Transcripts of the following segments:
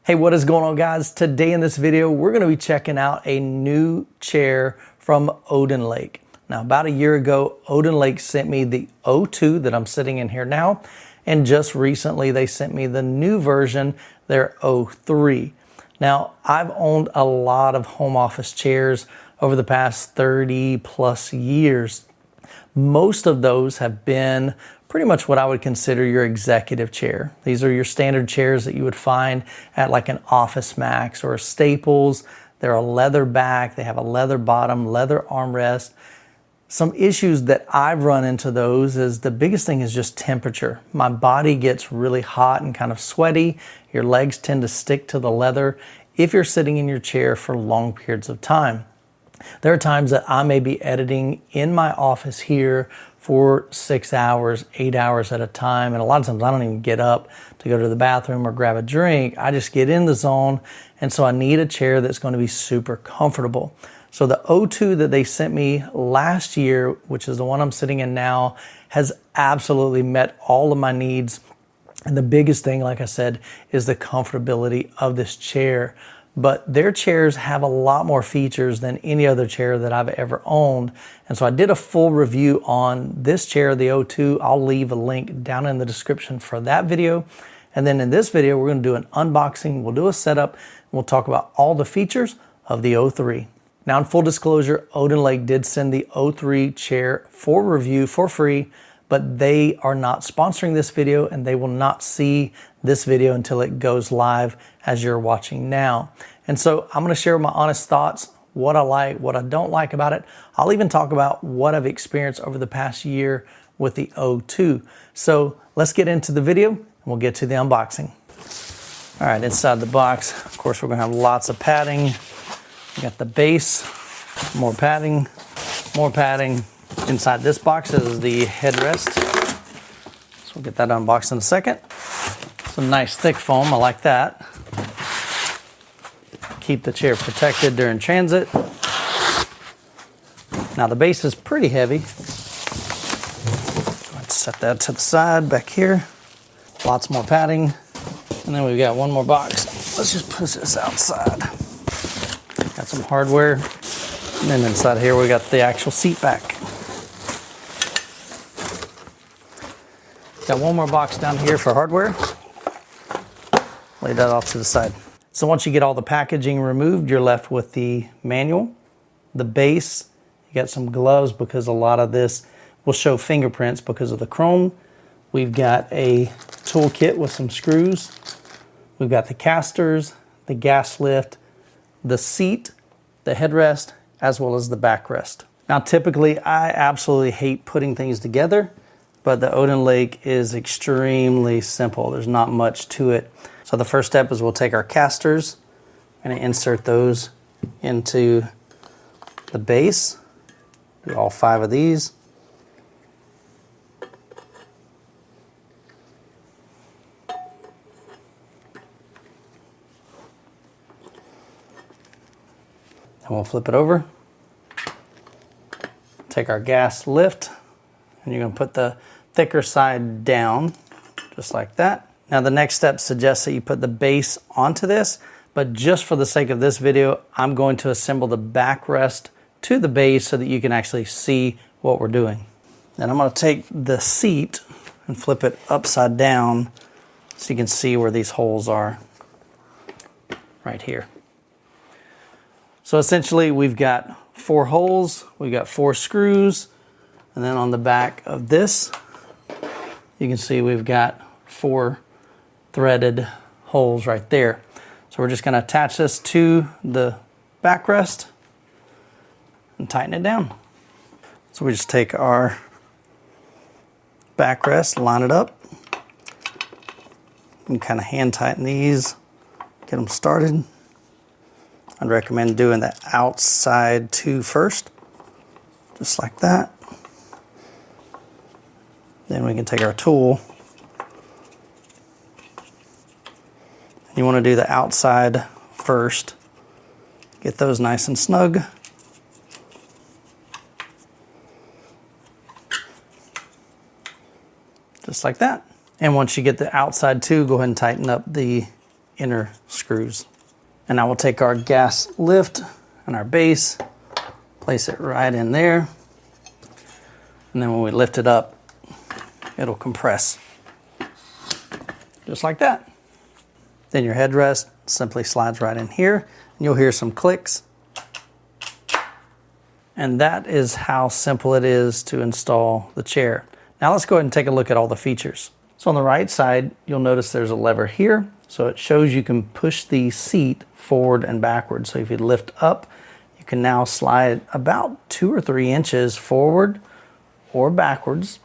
Hey, what is going on, guys? Today in this video, we're going to be checking out a new chair from OdinLake. Now, about a year ago, OdinLake sent me the O2 that I'm sitting in here now, and just recently they sent me the new version, their O3. Now, I've owned a lot of home office chairs over the past 30 plus years. Most of those have been pretty much what I would consider your executive chair. These are your standard chairs that you would find at like an Office Max or a Staples. They're a leather back, they have a leather bottom, leather armrest. Some issues that I've run into those is the biggest thing is just temperature. My body gets really hot and kind of sweaty. Your legs tend to stick to the leather if you're sitting in your chair for long periods of time. There are times that I may be editing in my office here for 6 hours, 8 hours at a time. And a lot of times I don't even get up to go to the bathroom or grab a drink. I just get in the zone. And so I need a chair that's going to be super comfortable. So the O2 that they sent me last year, which is the one I'm sitting in now, has absolutely met all of my needs. And the biggest thing, like I said, is the comfortability of this chair. But their chairs have a lot more features than any other chair that I've ever owned. And so I did a full review on this chair, the O2. I'll leave a link down in the description for that video. And then in this video, we're going to do an unboxing. We'll do a setup. And we'll talk about all the features of the O3. Now, in full disclosure, OdinLake did send the O3 chair for review for free, but they are not sponsoring this video and they will not see this video until it goes live as you're watching now. And so I'm going to share my honest thoughts, what I like, what I don't like about it. I'll even talk about what I've experienced over the past year with the O2. So let's get into the video and we'll get to the unboxing. All right, inside the box, of course, we're going to have lots of padding. We got the base, more padding, more padding. Inside this box is the headrest. So we'll get that unboxed in a second. Some nice thick foam, I like that. Keep the chair protected during transit. Now the base is pretty heavy. Let's set that to the side back here. Lots more padding. And then we've got one more box. Let's just push this outside. Got some hardware. And then inside here we got the actual seat back. Got one more box down here for hardware. Lay that off to the side. So once you get all the packaging removed, you're left with the manual, the base. You got some gloves because a lot of this will show fingerprints because of the chrome. We've got a toolkit with some screws. We've got the casters, the gas lift, the seat, the headrest, as well as the backrest. Now, typically, I absolutely hate putting things together, but the OdinLake is extremely simple. There's not much to it. So the first step is we'll take our casters and insert those into the base. Do all 5 of these. And we'll flip it over. Take our gas lift, and you're going to put the thicker side down, just like that. Now the next step suggests that you put the base onto this, but just for the sake of this video, I'm going to assemble the backrest to the base so that you can actually see what we're doing. Then I'm going to take the seat and flip it upside down so you can see where these holes are right here. So essentially we've got 4 holes, we've got 4 screws, and then on the back of this, you can see we've got 4 threaded holes right there. So we're just going to attach this to the backrest and tighten it down. So we just take our backrest, line it up, and kind of hand tighten these, get them started. I'd recommend doing the outside 2 first, just like that. Then we can take our tool. You want to do the outside first. Get those nice and snug. Just like that. And once you get the outside too, go ahead and tighten up the inner screws. And now we'll take our gas lift and our base, place it right in there. And then when we lift it up, it'll compress. Just like that. Then your headrest simply slides right in here, and you'll hear some clicks. And that is how simple it is to install the chair. Now let's go ahead and take a look at all the features. So on the right side, you'll notice there's a lever here. So it shows you can push the seat forward and backward. So if you lift up, you can now slide about 2 or 3 inches forward or backwards.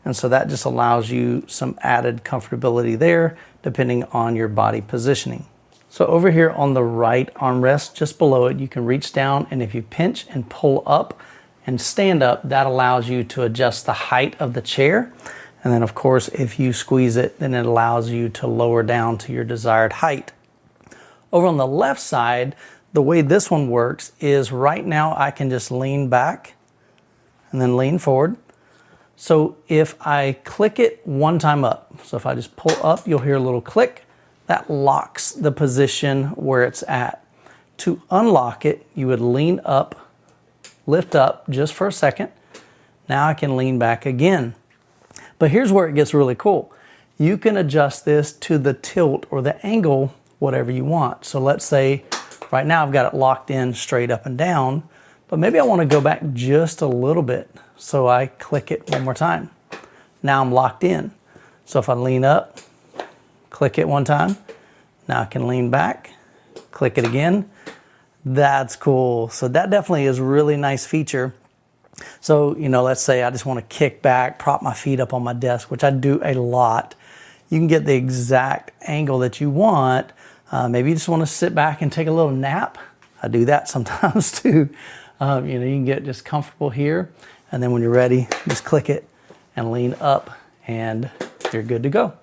And so that just allows you some added comfortability there, depending on your body positioning. So over here on the right armrest, just below it, you can reach down, and if you pinch and pull up and stand up, that allows you to adjust the height of the chair. And then of course, if you squeeze it, then it allows you to lower down to your desired height. Over on the left side, the way this one works is right now I can just lean back and then lean forward. So if I click it one time up, so if I just pull up, you'll hear a little click. That locks the position where it's at. To unlock it, you would lean up, lift up just for a second. Now I can lean back again. But here's where it gets really cool. You can adjust this to the tilt or the angle, whatever you want. So let's say right now I've got it locked in straight up and down, but maybe I want to go back just a little bit. So I click it one more time. Now I'm locked in. So if I lean up, click it one time, now I can lean back, click it again. That's cool. So that definitely is a really nice feature. So, you know, let's say I just want to kick back, prop my feet up on my desk, which I do a lot. You can get the exact angle that you want. Maybe you just want to sit back and take a little nap. I do that sometimes too. You know, you can get just comfortable here. And then when you're ready, just click it and lean up and you're good to go.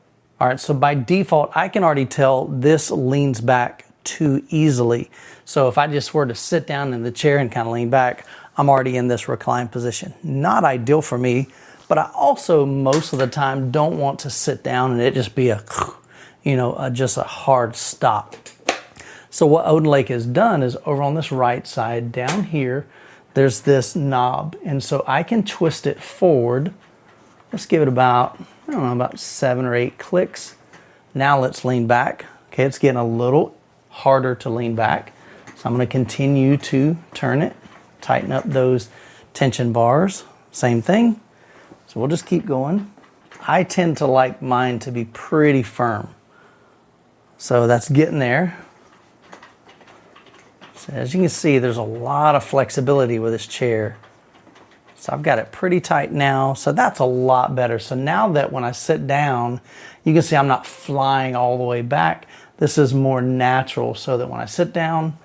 All right, so by default, I can already tell this leans back too easily. So if I just were to sit down in the chair and kind of lean back, I'm already in this reclined position. Not ideal for me, but I also most of the time don't want to sit down and it just be a, you know, just a hard stop. So what OdinLake has done is over on this right side down here, there's this knob. And so I can twist it forward. Let's give it about, I don't know, about 7 or 8 clicks. Now let's lean back. Okay, it's getting a little harder to lean back. So I'm going to continue to turn it, tighten up those tension bars. Same thing. So we'll just keep going. I tend to like mine to be pretty firm. So that's getting there. So as you can see, there's a lot of flexibility with this chair. So I've got it pretty tight now, so that's a lot better. So now that when I sit down, you can see I'm not flying all the way back. This is more natural so that when I sit down,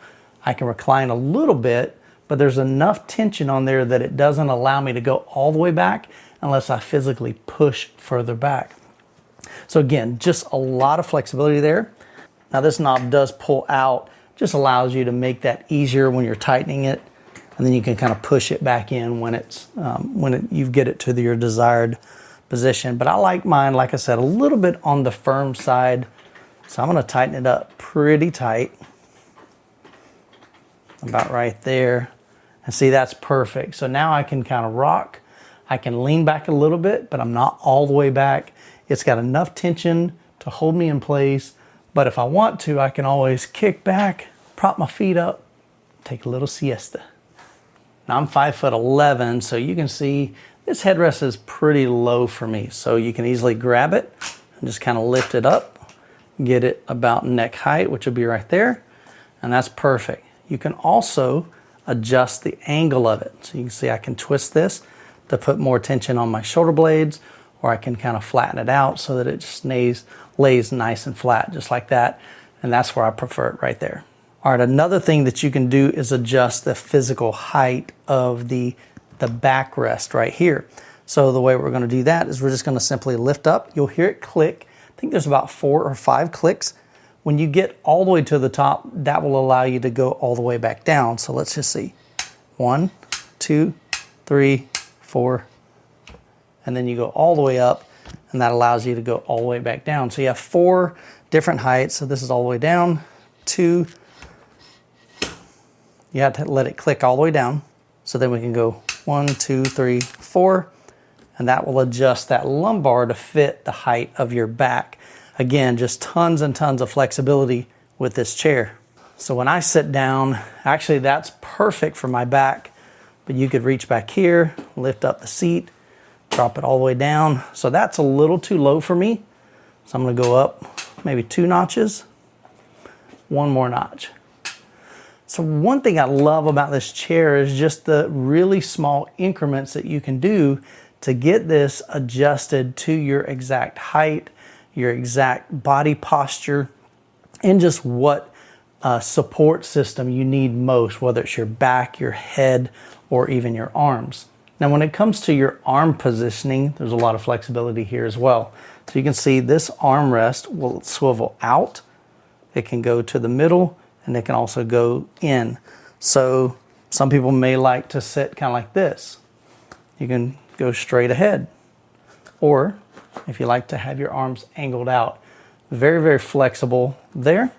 I can recline a little bit, but there's enough tension on there that it doesn't allow me to go all the way back unless I physically push further back. So again, just a lot of flexibility there. Now this knob does pull out, just allows you to make that easier when you're tightening it. And then you can kind of push it back in when it's you get it to your desired position. But I like mine, like I said, a little bit on the firm side. So I'm going to tighten it up pretty tight. About right there. And see, that's perfect. So now I can kind of rock. I can lean back a little bit, but I'm not all the way back. It's got enough tension to hold me in place. But if I want to, I can always kick back, prop my feet up, take a little siesta. Now I'm 5'11", so you can see this headrest is pretty low for me. So you can easily grab it and just kind of lift it up, get it about neck height, which will be right there. And that's perfect. You can also adjust the angle of it. So you can see I can twist this to put more tension on my shoulder blades, or I can kind of flatten it out so that it just lays nice and flat, just like that. And that's where I prefer it right there. All right, another thing that you can do is adjust the physical height of the backrest right here. So the way we're going to do that is we're just going to simply lift up. You'll hear it click. I think there's about 4 or 5 clicks. When you get all the way to the top, that will allow you to go all the way back down. So let's just see. 1, 2, 3, 4. And then you go all the way up, and that allows you to go all the way back down. So you have 4 different heights. So this is all the way down, 2. You have to let it click all the way down. So then we can go 1, 2, 3, 4, and that will adjust that lumbar to fit the height of your back. Again, just tons and tons of flexibility with this chair. So when I sit down, actually that's perfect for my back, but you could reach back here, lift up the seat, drop it all the way down. So that's a little too low for me. So I'm gonna go up maybe 2 notches, 1 more notch. So one thing I love about this chair is just the really small increments that you can do to get this adjusted to your exact height, your exact body posture, and just what support system you need most, whether it's your back, your head, or even your arms. Now, when it comes to your arm positioning, there's a lot of flexibility here as well. So you can see this armrest will swivel out. It can go to the middle, and it can also go in. So some people may like to sit kind of like this. You can go straight ahead. Or if you like to have your arms angled out, very, very flexible there.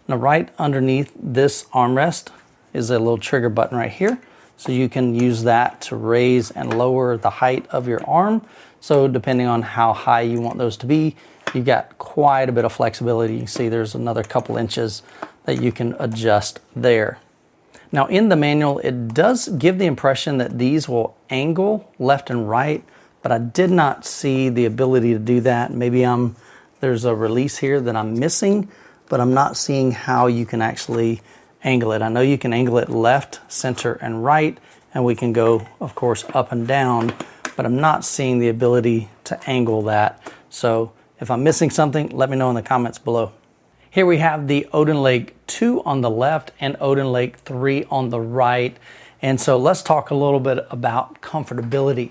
Now right underneath this armrest is a little trigger button right here. So you can use that to raise and lower the height of your arm. So depending on how high you want those to be, you've got quite a bit of flexibility. You can see there's another couple inches that you can adjust there. Now in the manual, it does give the impression that these will angle left and right, but I did not see the ability to do that. Maybe there's a release here that I'm missing, but I'm not seeing how you can actually angle it. I know you can angle it left, center, and right, and we can go, of course, up and down, but I'm not seeing the ability to angle that. So if I'm missing something, let me know in the comments below. Here we have the OdinLake 2 on the left and OdinLake 3 on the right. And so let's talk a little bit about comfortability.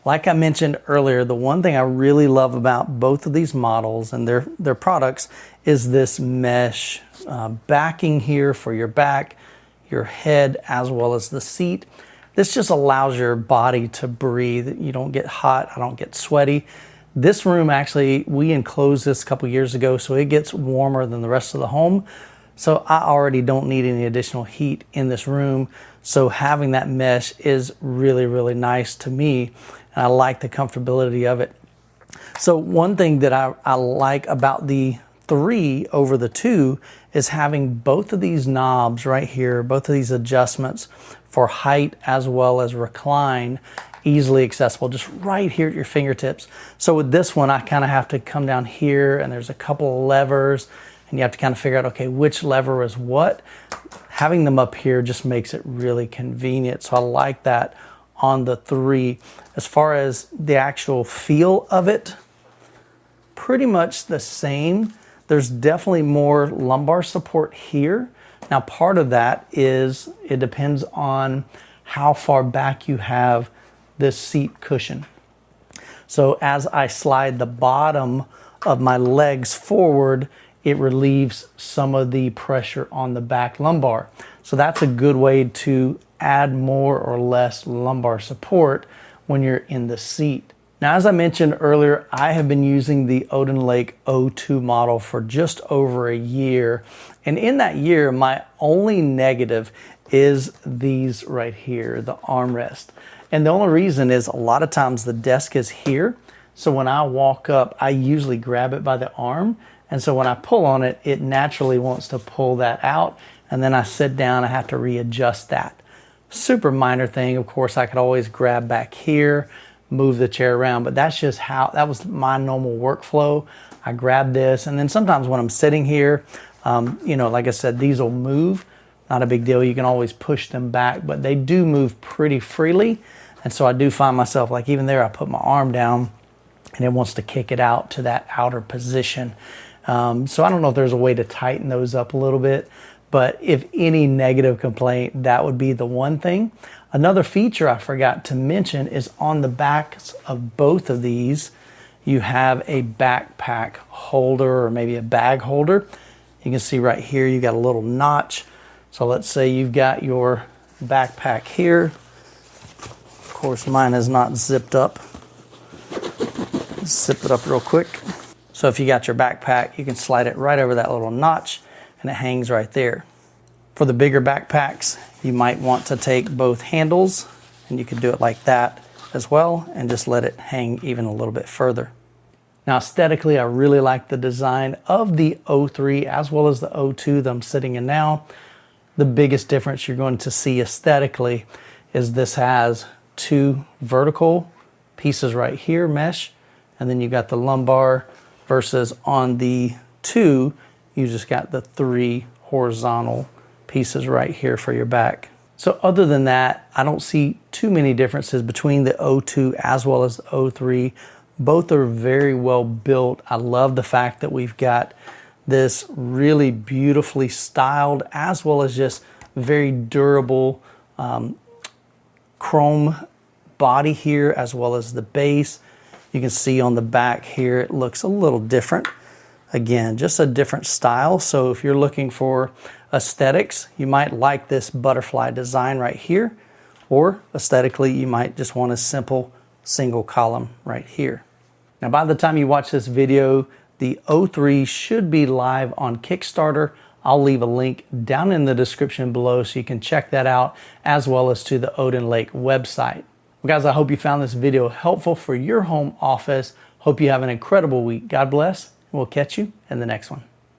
Like I mentioned earlier, the one thing I really love about both of these models and their products is this mesh backing here for your back, your head, as well as the seat. This just allows your body to breathe. You don't get hot, I don't get sweaty. This room, actually, we enclosed this a couple years ago, so it gets warmer than the rest of the home. So I already don't need any additional heat in this room. So having that mesh is really, really nice to me. And I like the comfortability of it. So one thing that I like about the 3 over the 2 is having both of these knobs right here, both of these adjustments for height as well as recline, easily accessible, just right here at your fingertips. So with this one, I kind of have to come down here and there's a couple of levers and you have to kind of figure out, okay, which lever is what. Having them up here just makes it really convenient. So I like that on the 3. As far as the actual feel of it, pretty much the same. There's definitely more lumbar support here. Now part of that is it depends on how far back you have this seat cushion. So as I slide the bottom of my legs forward, it relieves some of the pressure on the back lumbar. So that's a good way to add more or less lumbar support when you're in the seat. Now, as I mentioned earlier, I have been using the OdinLake O2 model for just over a year. And in that year, my only negative is these right here, the armrest. And the only reason is a lot of times the desk is here. So when I walk up, I usually grab it by the arm. And so when I pull on it, it naturally wants to pull that out. And then I sit down, I have to readjust that. Super minor thing. Of course, I could always grab back here, move the chair around, but that's just that was my normal workflow. I grab this, and then sometimes when I'm sitting here, you know, like I said, these will move. Not a big deal. You can always push them back, but they do move pretty freely. And so I do find myself, like even there, I put my arm down and it wants to kick it out to that outer position. So I don't know if there's a way to tighten those up a little bit, but if any negative complaint, that would be the one thing. Another feature I forgot to mention is on the backs of both of these, you have a backpack holder or maybe a bag holder. You can see right here, you got a little notch. So let's say you've got your backpack here. Of course, mine is not zipped up. Zip it up real quick. So if you got your backpack, you can slide it right over that little notch and it hangs right there. For the bigger backpacks, you might want to take both handles, and you can do it like that as well and just let it hang even a little bit further. Now aesthetically, I really like the design of the O3 as well as the O2 that I'm sitting in now. The biggest difference you're going to see aesthetically is this has two vertical pieces right here, mesh, and then you got the lumbar, versus on the 2, you just got the 3 horizontal pieces right here for your back. So other than that, I don't see too many differences between the O2 as well as the O3. Both are very well built. I love the fact that we've got this really beautifully styled as well as just very durable chrome body here, as well as the base. You can see on the back here, it looks a little different. Again, just a different style. So if you're looking for aesthetics, you might like this butterfly design right here, or aesthetically, you might just want a simple single column right here. Now, by the time you watch this video, the O3 should be live on Kickstarter. I'll leave a link down in the description below so you can check that out, as well as to the OdinLake website. Well, guys, I hope you found this video helpful for your home office. Hope you have an incredible week. God bless, and we'll catch you in the next one.